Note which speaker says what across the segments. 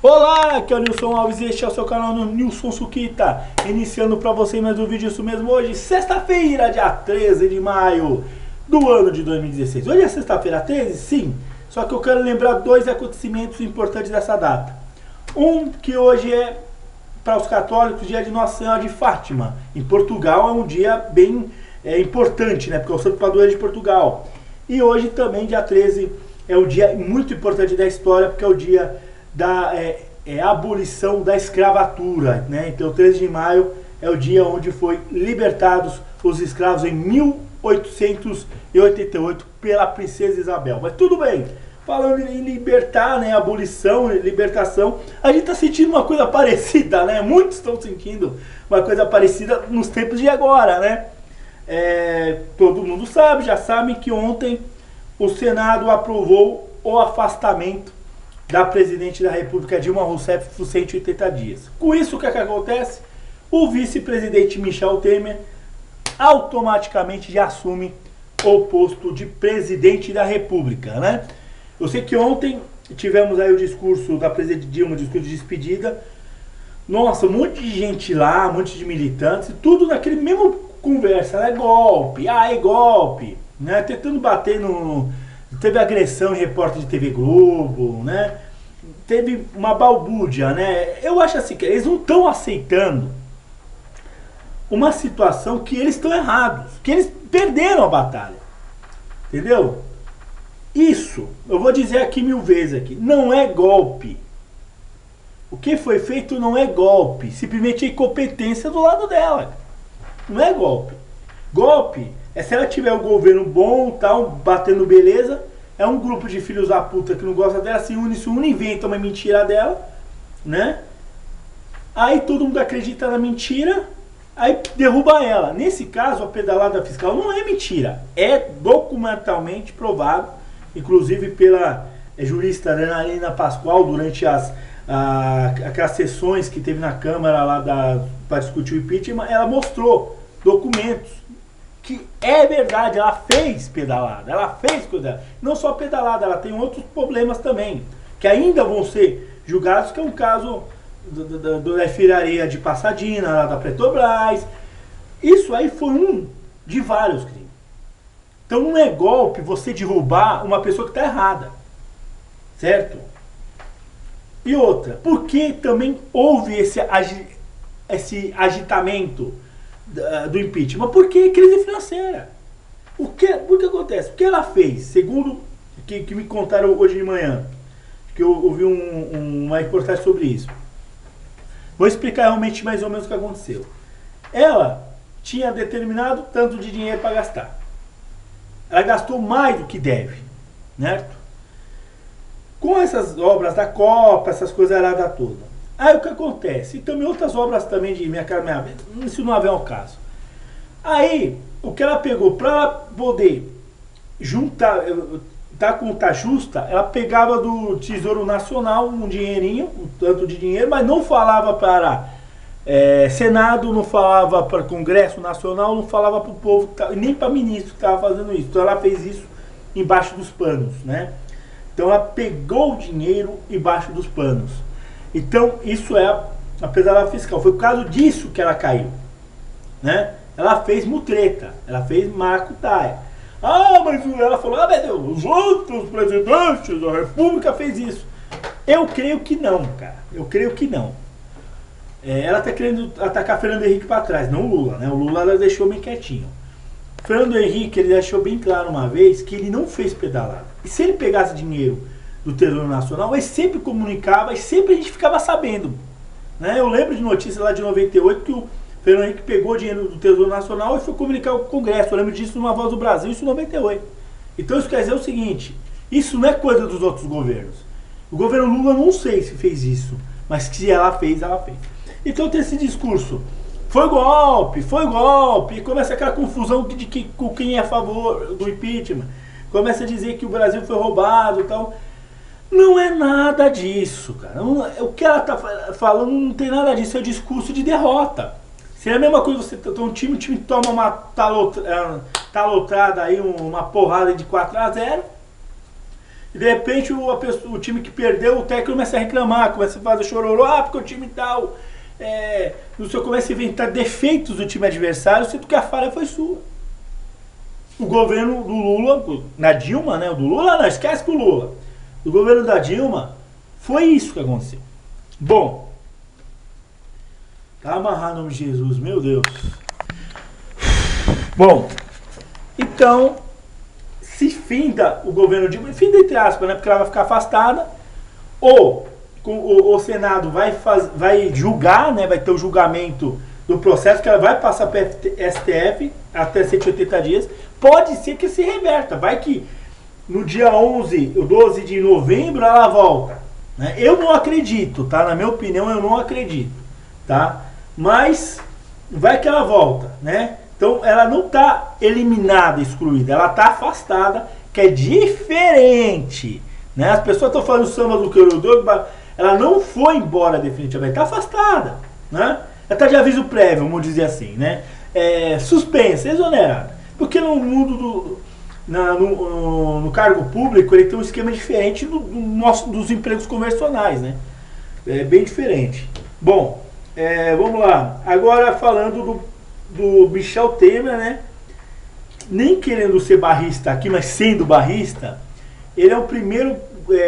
Speaker 1: Olá, aqui é o Nilson Alves e este é o seu canal no Nilson Suquita. Iniciando para você mais um vídeo, isso mesmo, hoje, sexta-feira, dia 13 de maio do ano de 2016. Hoje é sexta-feira 13? Sim, só que eu quero lembrar dois acontecimentos importantes dessa data. Um, que hoje é, para os católicos, dia de Nossa Senhora de Fátima. Em Portugal é um dia bem importante, né? Porque é o Santo Padroeiro de Portugal. E hoje também, dia 13, é um dia muito importante da história, porque é o dia da abolição da escravatura, né? Então 13 de maio é o dia onde foi libertados os escravos em 1888 pela princesa Isabel. Mas tudo bem, falando em libertar, né, abolição, libertação, a gente está sentindo uma coisa parecida, né? Muitos estão sentindo uma coisa parecida nos tempos de agora, né? Todo mundo sabe, já sabe que ontem o Senado aprovou o afastamento da presidente da República Dilma Rousseff por 180 dias. Com isso, o que acontece? O vice-presidente Michel Temer automaticamente já assume o posto de presidente da República, né? Eu sei que ontem tivemos aí o discurso da presidente Dilma, o discurso de despedida. Nossa, um monte de gente lá, um monte de militantes, tudo naquele mesmo conversa, né? Golpe, é golpe, né? Tentando bater no... Teve agressão em repórter de TV Globo, né? Teve uma balbúrdia, né? Eu acho assim que eles não estão aceitando uma situação que eles estão errados, que eles perderam a batalha, entendeu? Isso, eu vou dizer aqui 1000 vezes aqui, não é golpe. O que foi feito não é golpe, simplesmente é incompetência do lado dela. Não é golpe. Golpe é se ela tiver um governo bom, tal, batendo beleza. É um grupo de filhos da puta que não gosta dela, se une, inventa uma mentira dela, né? Aí todo mundo acredita na mentira, aí derruba ela. Nesse caso, a pedalada fiscal não é mentira, é documentalmente provado, inclusive pela jurista Ana Pascoal, durante aquelas sessões que teve na Câmara lá para discutir o impeachment, ela mostrou documentos que é verdade, ela fez pedalada, ela fez coisa, não só pedalada, ela tem outros problemas também, que ainda vão ser julgados, que é um caso da refinaria de Passadina, lá da Petrobras. Isso aí foi um de vários crimes. Então não é golpe você derrubar uma pessoa que está errada, certo? E outra, por que também houve esse agitamento do impeachment? Porque crise financeira. Por que acontece? O que ela fez? Segundo que me contaram hoje de manhã, que eu ouvi uma reportagem sobre isso. Vou explicar realmente mais ou menos o que aconteceu. Ela tinha determinado tanto de dinheiro para gastar. Ela gastou mais do que deve, certo? Com essas obras da Copa, essas coisas aradas todas. Aí o que acontece? E também outras obras também de Minha Casa Minha Vida, isso não haver um caso. Aí, o que ela pegou, para ela poder juntar, dar conta justa, ela pegava do Tesouro Nacional um dinheirinho, um tanto de dinheiro, mas não falava para Senado, não falava para Congresso Nacional, não falava para o povo, nem para ministro que estava fazendo isso. Então ela fez isso embaixo dos panos, né? Então ela pegou o dinheiro embaixo dos panos. Então, isso é a pedalada fiscal. Foi por causa disso que ela caiu, né? Ela fez mutreta, ela fez maracutaia. Mas ela falou, meu Deus, os outros presidentes da República fez isso. Eu creio que não, cara. Eu creio que não. Ela está querendo atacar Fernando Henrique para trás, não o Lula, né? O Lula ela deixou bem quietinho. Fernando Henrique, ele deixou bem claro uma vez que ele não fez pedalada. E se ele pegasse dinheiro do Tesouro Nacional, ele sempre comunicava e sempre a gente ficava sabendo, né? Eu lembro de notícia lá de 98 que o Fernando Henrique pegou dinheiro do Tesouro Nacional e foi comunicar com o Congresso. Eu lembro disso numa Voz do Brasil, isso em 98. Então isso quer dizer o seguinte, isso não é coisa dos outros governos. O governo Lula não sei se fez isso, mas se ela fez, ela fez. Então tem esse discurso, foi golpe, e começa aquela confusão de com quem é a favor do impeachment. Começa a dizer que o Brasil foi roubado e tal. Não é nada disso, cara. O que ela está falando não tem nada disso, é um discurso de derrota. Seria a mesma coisa você ter um time, o time toma uma talotrada aí, uma porrada de 4-0, E de repente o time que perdeu, o técnico começa a reclamar, começa a fazer chororô, porque o time tal, o senhor começa a inventar defeitos do time adversário, sendo que a falha foi sua. O governo do Lula, na Dilma, né? O do Lula não, esquece do Lula. O governo da Dilma, foi isso que aconteceu. Bom, tá amarrado o nome de Jesus, meu Deus. Bom, então, se finda o governo Dilma, finda entre aspas, né? Porque ela vai ficar afastada, ou o Senado vai julgar, né? Vai ter o julgamento do processo, que ela vai passar para o STF até 180 dias. Pode ser que se reverta, vai que no dia 11 ou 12 de novembro ela volta, né? Eu não acredito, tá? Na minha opinião, eu não acredito, tá? Mas vai que ela volta, né? Então ela não está eliminada, excluída, ela está afastada, que é diferente, né? As pessoas estão falando samba do Queridor, ela não foi embora definitivamente, está afastada, né? Ela está de aviso prévio, vamos dizer assim, né? Suspensa, exonerada. Porque no mundo no cargo público ele tem um esquema diferente dos empregos convencionais, né? É bem diferente. Bom, vamos lá. Agora falando do Michel Temer, né? Nem querendo ser barrista aqui, mas sendo barrista, ele é o primeiro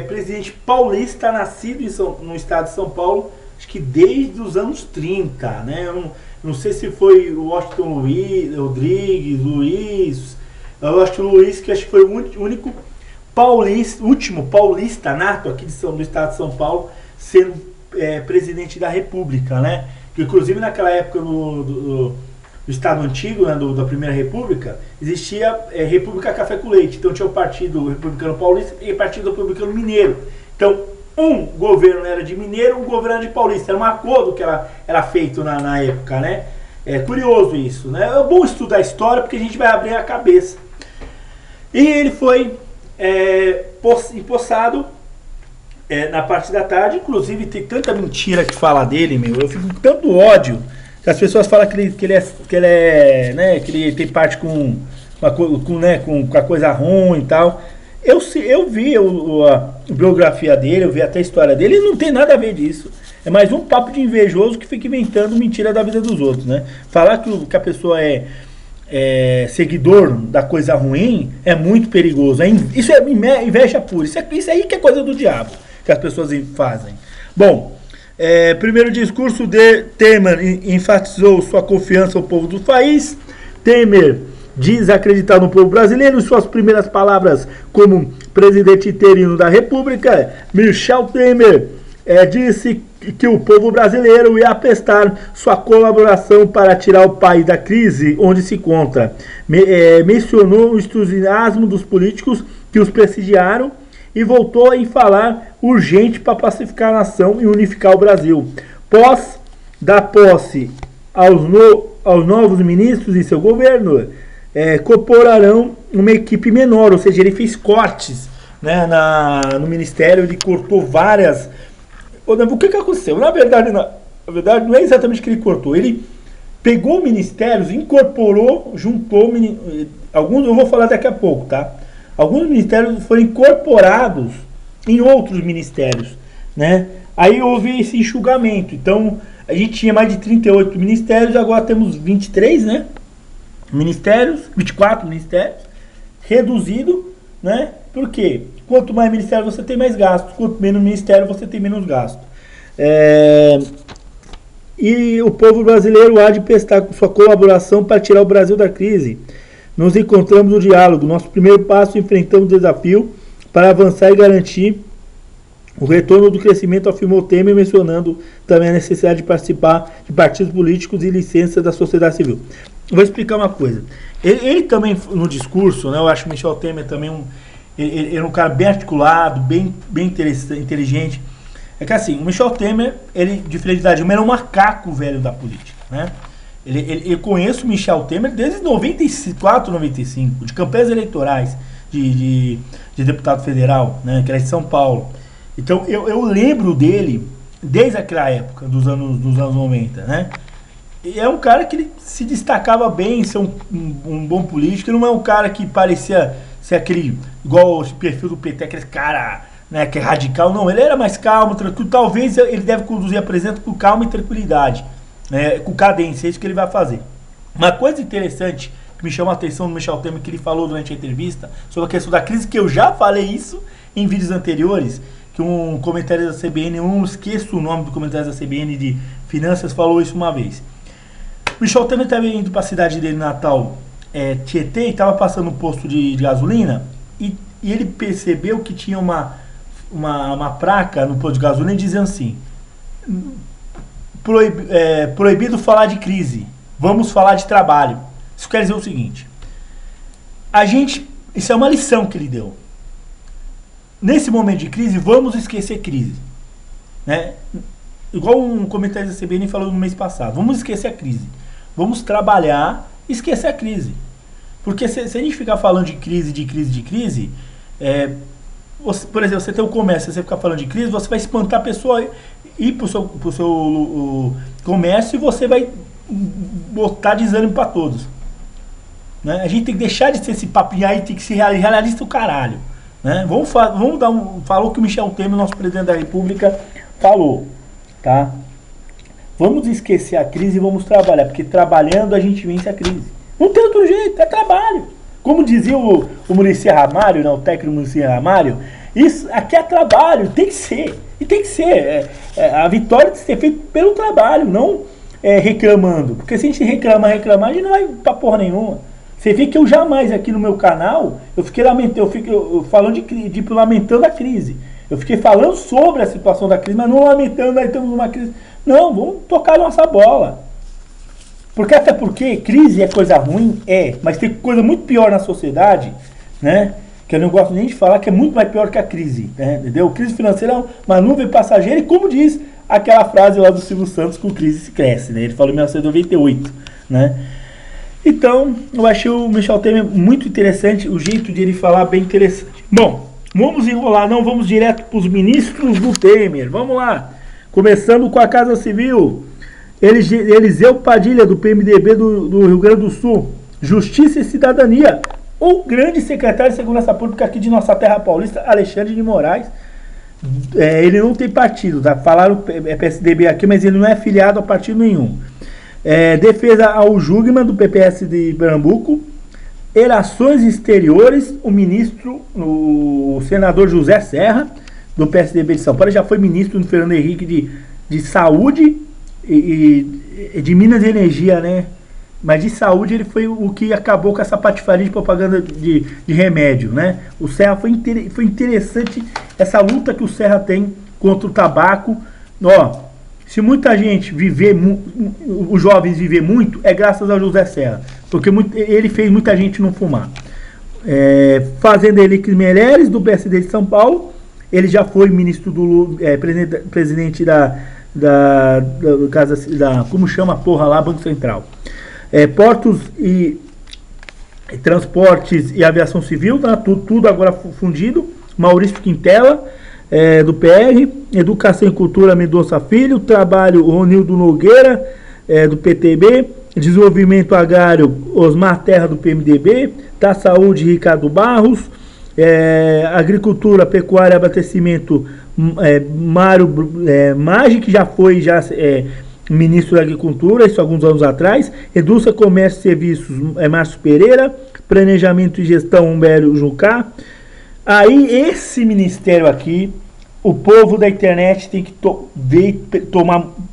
Speaker 1: presidente paulista nascido no estado de São Paulo, acho que desde os anos 30, né? Eu não sei se foi o Washington Luiz, eu acho que o Luiz, que acho que foi o único último paulista nato aqui do estado de São Paulo, sendo presidente da República, né? Que, inclusive naquela época do Estado Antigo, né, da Primeira República, existia República Café com Leite. Então tinha o Partido Republicano Paulista e o Partido Republicano Mineiro. Então, um governo era de mineiro, um governo era de paulista. Era um acordo que era feito na época, né? É curioso isso, né? É bom estudar a história porque a gente vai abrir a cabeça. E ele foi empossado na parte da tarde. Inclusive tem tanta mentira que fala dele, meu. Eu fico com tanto ódio que as pessoas falam que ele tem parte com a coisa ruim e tal. Eu vi a biografia dele, eu vi até a história dele, e não tem nada a ver disso. É mais um papo de invejoso que fica inventando mentira da vida dos outros, né? Falar que a pessoa é seguidor da coisa ruim é muito perigoso. Isso é inveja pura. Isso aí que é coisa do diabo que as pessoas fazem. Bom, primeiro discurso de Temer enfatizou sua confiança ao povo do país. Temer diz acreditar no povo brasileiro. Em suas primeiras palavras como presidente interino da República, Michel Temer disse que o povo brasileiro ia prestar sua colaboração para tirar o país da crise onde se encontra. Mencionou o entusiasmo dos políticos que os prestigiaram e voltou a falar urgente para pacificar a nação e unificar o Brasil. Da posse aos novos ministros em seu governo, incorporarão uma equipe menor, ou seja, ele fez cortes, né, no ministério, ele cortou várias. O que aconteceu? Na verdade não é exatamente que ele cortou, ele pegou ministérios, incorporou, juntou alguns, eu vou falar daqui a pouco, tá? Alguns ministérios foram incorporados em outros ministérios, né? Aí houve esse enxugamento. Então, a gente tinha mais de 38 ministérios, agora temos 23, né? Ministérios, 24 ministérios, reduzido, né? Por quê? Quanto mais ministério você tem, mais gasto. Quanto menos ministério você tem, menos gasto. E o povo brasileiro há de prestar sua colaboração para tirar o Brasil da crise. Nos encontramos no diálogo. Nosso primeiro passo, enfrentamos o desafio para avançar e garantir o retorno do crescimento, afirmou Temer, mencionando também a necessidade de participar de partidos políticos e licença da sociedade civil. Vou explicar uma coisa. Ele também, no discurso, né, eu acho que o Michel Temer também ele é um cara bem articulado, bem inteligente. É que assim, o Michel Temer, ele, diferente da Dilma, era um macaco velho da política, né? Eu conheço o Michel Temer desde 94, 95, de campanhas eleitorais de deputado federal, né, que era de São Paulo. Então eu lembro dele desde aquela época, dos anos 90, né? E é um cara que ele se destacava bem, ser um bom político. Ele não é um cara que parecia ser aquele, igual o perfil do PT, aquele cara, né, que é radical. Não, ele era mais calmo, tranquilo. Talvez ele deve conduzir a presidência com calma e tranquilidade, né, com cadência, é isso que ele vai fazer. Uma coisa interessante que me chamou a atenção do Michel Temer, que ele falou durante a entrevista, sobre a questão da crise, que eu já falei isso em vídeos anteriores, que um comentário da CBN, eu não esqueço o nome do comentário da CBN de Finanças, falou isso uma vez. O Michel Temer estava indo para a cidade dele, Natal, Tietê, e estava passando um posto de gasolina, e ele percebeu que tinha uma placa no posto de gasolina dizendo assim: proibido falar de crise, vamos falar de trabalho. Isso quer dizer o seguinte: isso é uma lição que ele deu. Nesse momento de crise, vamos esquecer crise, né? Igual um comentário da CBN falou no mês passado, vamos esquecer a crise, vamos trabalhar e esquecer a crise. Porque se a gente ficar falando de crise, por exemplo, você tem o comércio, você ficar falando de crise, você vai espantar a pessoa ir pro seu comércio, e você vai botar desânimo para todos, né? A gente tem que deixar de ser esse papo, e aí tem que ser realista o caralho, né? Falou o que o Michel Temer, nosso presidente da República, falou, tá? Vamos esquecer a crise e vamos trabalhar, porque trabalhando a gente vence a crise. Não tem outro jeito, é trabalho. Como dizia o Muricy Ramalho, né, o técnico Muricy Ramalho, isso aqui é trabalho, tem que ser. E tem que ser. A vitória tem que ser feita pelo trabalho, não reclamando. Porque se a gente reclamar, a gente não vai pra porra nenhuma. Você vê que eu jamais aqui no meu canal, eu fiquei falando lamentando a crise. Eu fiquei falando sobre a situação da crise, mas não lamentando, aí estamos numa crise. Não, vamos tocar a nossa bola. Até porque crise é coisa ruim, mas tem coisa muito pior na sociedade, né? Que eu não gosto nem de falar, que é muito mais pior que a crise, né? Entendeu? Crise financeira é uma nuvem passageira, e como diz aquela frase lá do Silvio Santos, com crise se cresce, né? Ele falou em 1998, né? Então, eu achei o Michel Temer muito interessante, o jeito de ele falar bem interessante. Bom, vamos enrolar, não, vamos direto para os ministros do Temer. Vamos lá, começando com a Casa Civil. Eliseu Padilha, do PMDB do Rio Grande do Sul, Justiça e Cidadania. O grande secretário de Segurança Pública aqui de nossa terra paulista, Alexandre de Moraes. Ele não tem partido, tá? Falaram PSDB aqui, mas ele não é filiado a partido nenhum. Defesa ao Jugman, do PPS de Pernambuco. Relações Exteriores, o senador José Serra, do PSDB de São Paulo. Ele já foi ministro do Fernando Henrique de Saúde e de Minas e Energia, né? Mas de saúde ele foi o que acabou com essa patifaria de propaganda de remédio, né? O Serra foi interessante essa luta que o Serra tem contra o tabaco. Se muita gente os jovens viver muito, é graças ao José Serra, porque ele fez muita gente não fumar. Fazenda Henrique Meirelles, do PSD de São Paulo. Ele já foi ministro presidente da casa como chama a porra lá, Banco Central. Portos e Transportes e Aviação Civil, tá? Tudo agora fundido. Maurício Quintela, do PR. Educação e Cultura, Mendonça Filho. Trabalho, Ronildo Nogueira, do PTB. Desenvolvimento Agrário, Osmar Terra, do PMDB. Da Saúde, Ricardo Barros. Agricultura, Pecuária e Abastecimento, Mário Maggi, que já foi ministro da Agricultura, isso alguns anos atrás. Indústria, Comércio e Serviços, Márcio Pereira. Planejamento e Gestão, Humberto Jucá. Aí, esse ministério aqui, o povo da internet tem que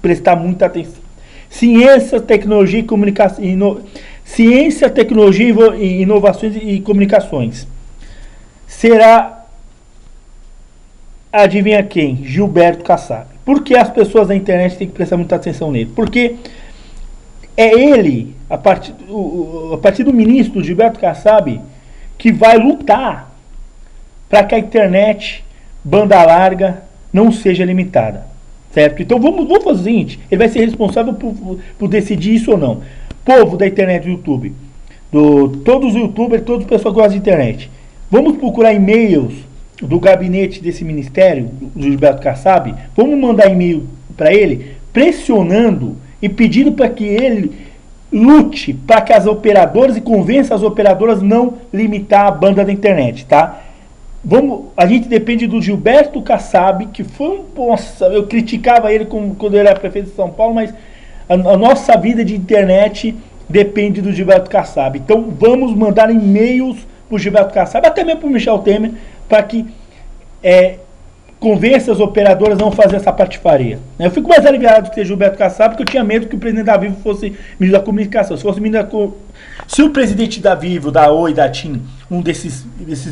Speaker 1: prestar muita atenção. Ciência, Tecnologia e Comunicação. Ciência, Tecnologia e Inovações e Comunicações. Será, adivinha quem? Gilberto Kassab. Por que as pessoas da internet têm que prestar muita atenção nele? Porque é ele, a partir do ministro Gilberto Kassab, que vai lutar para que a internet, banda larga, não seja limitada. Certo? Então vamos fazer o seguinte: ele vai ser responsável por decidir isso ou não. Povo da internet do YouTube, todos os youtubers, todas as pessoas que gostam de internet, vamos procurar e-mails do gabinete desse ministério, do Gilberto Kassab. Vamos mandar e-mail para ele, pressionando e pedindo para que ele lute para que as operadoras e convença as operadoras não limitar a banda da internet, tá? A gente depende do Gilberto Kassab, que foi nossa, eu criticava ele quando ele era prefeito de São Paulo, mas a nossa vida de internet depende do Gilberto Kassab. Então vamos mandar e-mails para o Gilberto Kassab, até mesmo para o Michel Temer, para que convença as operadoras a não fazer essa patifaria. Eu fico mais aliviado que seja Gilberto Kassab, porque eu tinha medo que o presidente da Vivo fosse ministro da comunicação. Se o presidente da Vivo, da Oi, da TIM, um desses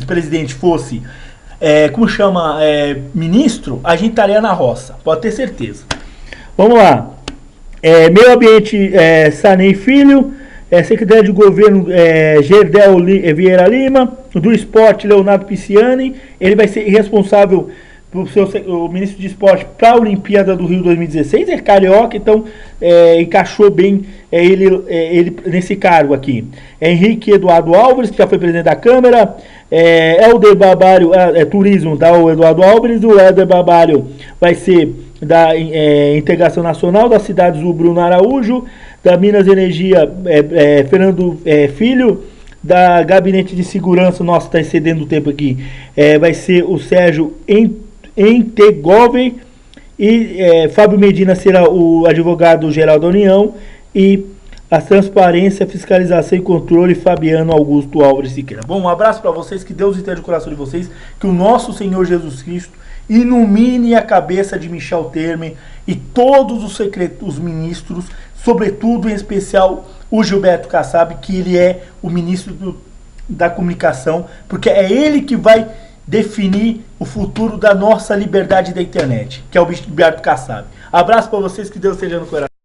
Speaker 1: presidentes fosse, ministro, a gente estaria na roça, pode ter certeza. Vamos lá. Meio Ambiente, Sarney Filho. Secretário de Governo, Gerdel Vieira Lima. Do Esporte, Leonardo Pisciani. Ele vai ser responsável, o ministro de Esporte, para a Olimpíada do Rio 2016. É carioca, então encaixou bem ele nesse cargo aqui. Henrique Eduardo Álvares, que já foi presidente da Câmara. Helder Barbalho, Turismo, da Eduardo Álvares. O Helder Barbalho vai ser da Integração Nacional das Cidades, o Bruno Araújo. Da Minas e Energia, Fernando Filho. Da Gabinete de Segurança, nossa, está excedendo o tempo aqui, vai ser o Sérgio Entegoven. E Fábio Medina será o advogado-geral da União. E a Transparência, Fiscalização e Controle, Fabiano Augusto Álvares Siqueira. Bom, um abraço para vocês, que Deus esteja no coração de vocês, que o nosso Senhor Jesus Cristo ilumine a cabeça de Michel Temer e todos os ministros, sobretudo, em especial, o Gilberto Kassab, que ele é o ministro da comunicação, porque é ele que vai definir o futuro da nossa liberdade da internet, que é o Gilberto Kassab. Abraço para vocês, que Deus esteja no coração.